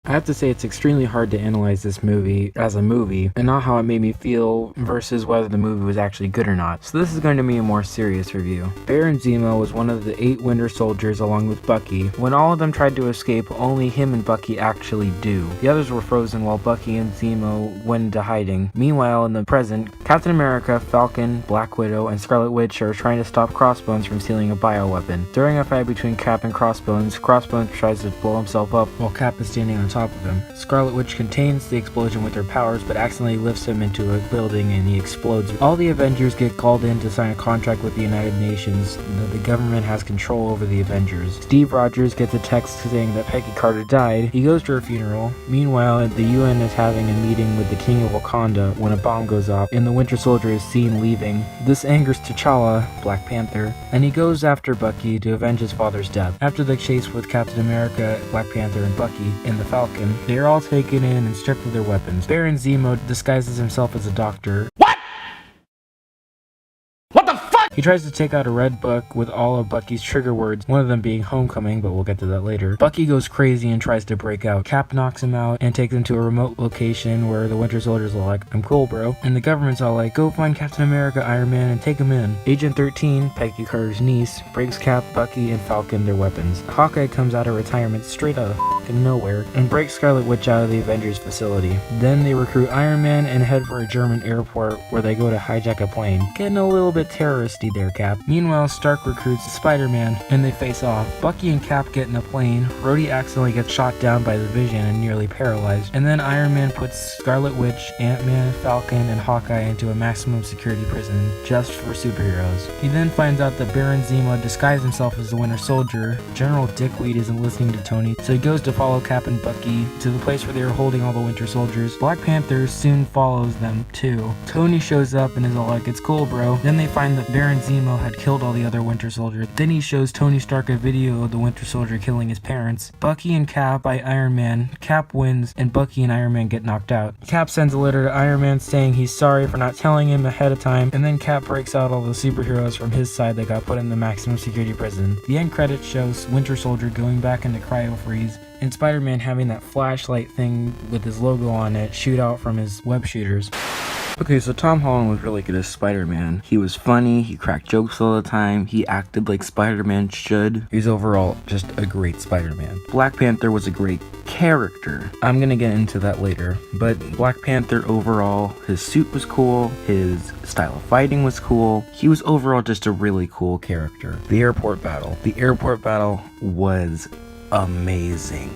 I have to say it's extremely hard to analyze this movie as a movie, and not how it made me feel versus whether the movie was actually good or not. So this is going to be a more serious review. Baron Zemo was one of the 8 Winter Soldiers along with Bucky. When all of them tried to escape, only him and Bucky actually do. The others were frozen while Bucky and Zemo went into hiding. Meanwhile, in the present, Captain America, Falcon, Black Widow, and Scarlet Witch are trying to stop Crossbones from stealing a bioweapon. During a fight between Cap and Crossbones, Crossbones tries to blow himself up while Cap is standing on top of him. Scarlet Witch contains the explosion with her powers, but accidentally lifts him into a building and he explodes. All the Avengers get called in to sign a contract with the United Nations. The government has control over the Avengers. Steve Rogers gets a text saying that Peggy Carter died. He goes to her funeral. Meanwhile, the UN is having a meeting with the King of Wakanda when a bomb goes off and the Winter Soldier is seen leaving. This angers T'Challa, Black Panther, and he goes after Bucky to avenge his father's death. After the chase with Captain America, Black Panther, and Bucky and the Falcon, they are all taken in and stripped of their weapons. Baron Zemo disguises himself as a doctor. He tries to take out a red book with all of Bucky's trigger words, one of them being homecoming, but we'll get to that later. Bucky goes crazy and tries to break out. Cap knocks him out and takes him to a remote location where the Winter Soldiers are like, "I'm cool, bro." And the government's all like, "Go find Captain America, Iron Man, and take him in." Agent 13, Peggy Carter's niece, brings Cap, Bucky, and Falcon their weapons. Hawkeye comes out of retirement straight out of nowhere and breaks Scarlet Witch out of the Avengers facility. Then they recruit Iron Man and head for a German airport where they go to hijack a plane. Getting a little bit terroristy there, Cap. Meanwhile, Stark recruits Spider-Man and they face off. Bucky and Cap get in a plane. Rhodey accidentally gets shot down by the Vision and nearly paralyzed. And then Iron Man puts Scarlet Witch, Ant-Man, Falcon, and Hawkeye into a maximum security prison just for superheroes. He then finds out that Baron Zemo disguised himself as the Winter Soldier. General Dickweed isn't listening to Tony, so he goes to follow Cap and Bucky to the place where they are holding all the Winter Soldiers. Black Panther soon follows them too. Tony shows up and is all like, "It's cool, bro." Then they find that Baron Zemo had killed all the other Winter Soldiers. Then he shows Tony Stark a video of the Winter Soldier killing his parents. Bucky and Cap by Iron Man. Cap wins and Bucky and Iron Man get knocked out. Cap sends a letter to Iron Man saying he's sorry for not telling him ahead of time, and then Cap breaks out all the superheroes from his side that got put in the maximum security prison. The end credits shows Winter Soldier going back into cryo freeze and Spider-Man having that flashlight thing with his logo on it shoot out from his web shooters. Okay, so Tom Holland was really good as Spider-Man. He was funny, he cracked jokes all the time, he acted like Spider-Man should. He's overall just a great Spider-Man. Black Panther was a great character. I'm gonna get into that later, but Black Panther overall, his suit was cool, his style of fighting was cool. He was overall just a really cool character. The airport battle. The airport battle was amazing.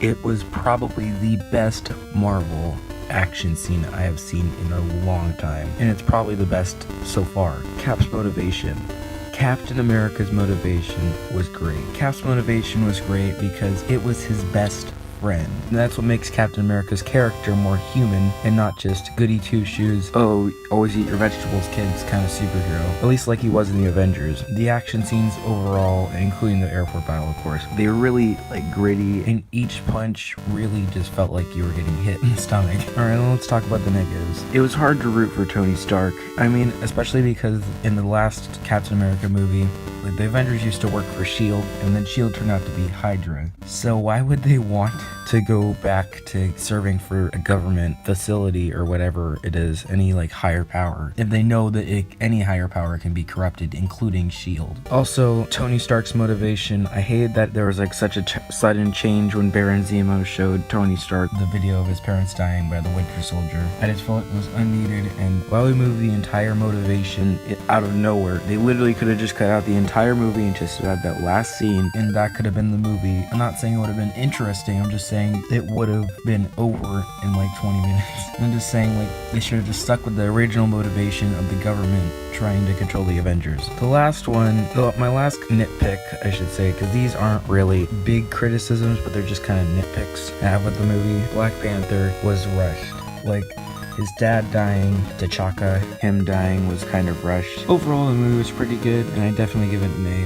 It was probably the best Marvel action scene I have seen in a long time, and it's probably the best so far. Cap's motivation. Captain America's motivation was great. Cap's motivation was great because it was his best friend. And that's what makes Captain America's character more human and not just goody two-shoes, "Oh, always eat your vegetables, kids" kind of superhero. At least like he was in the Avengers. The action scenes overall, including the airport battle of course, they were really like gritty, and each punch really just felt like you were getting hit in the stomach. Alright, let's talk about the negatives. It was hard to root for Tony Stark. I mean, especially because in the last Captain America movie, the Avengers used to work for S.H.I.E.L.D. and then S.H.I.E.L.D. turned out to be Hydra. So why would they want to go back to serving for a government facility or whatever it is, any like higher power, if they know that any higher power can be corrupted, including S.H.I.E.L.D. Also, Tony Stark's motivation, I hated that there was like such a sudden change when Baron Zemo showed Tony Stark the video of his parents dying by the Winter Soldier. I just felt it was unneeded, and while we moved the entire motivation out of nowhere, they literally could have just cut out the entire movie and just had that last scene, and that could have been the movie. I'm not saying it would have been interesting, I'm just saying it would have been over in like 20 minutes. I'm just saying like they should have just stuck with the original motivation of the government trying to control the Avengers. The last one, my last nitpick I should say, because these aren't really big criticisms but they're just kind of nitpicks I have with the movie. Black Panther was rushed. Like, his dad dying, T'Chaka, him dying was kind of rushed. Overall the movie was pretty good and I definitely give it an A.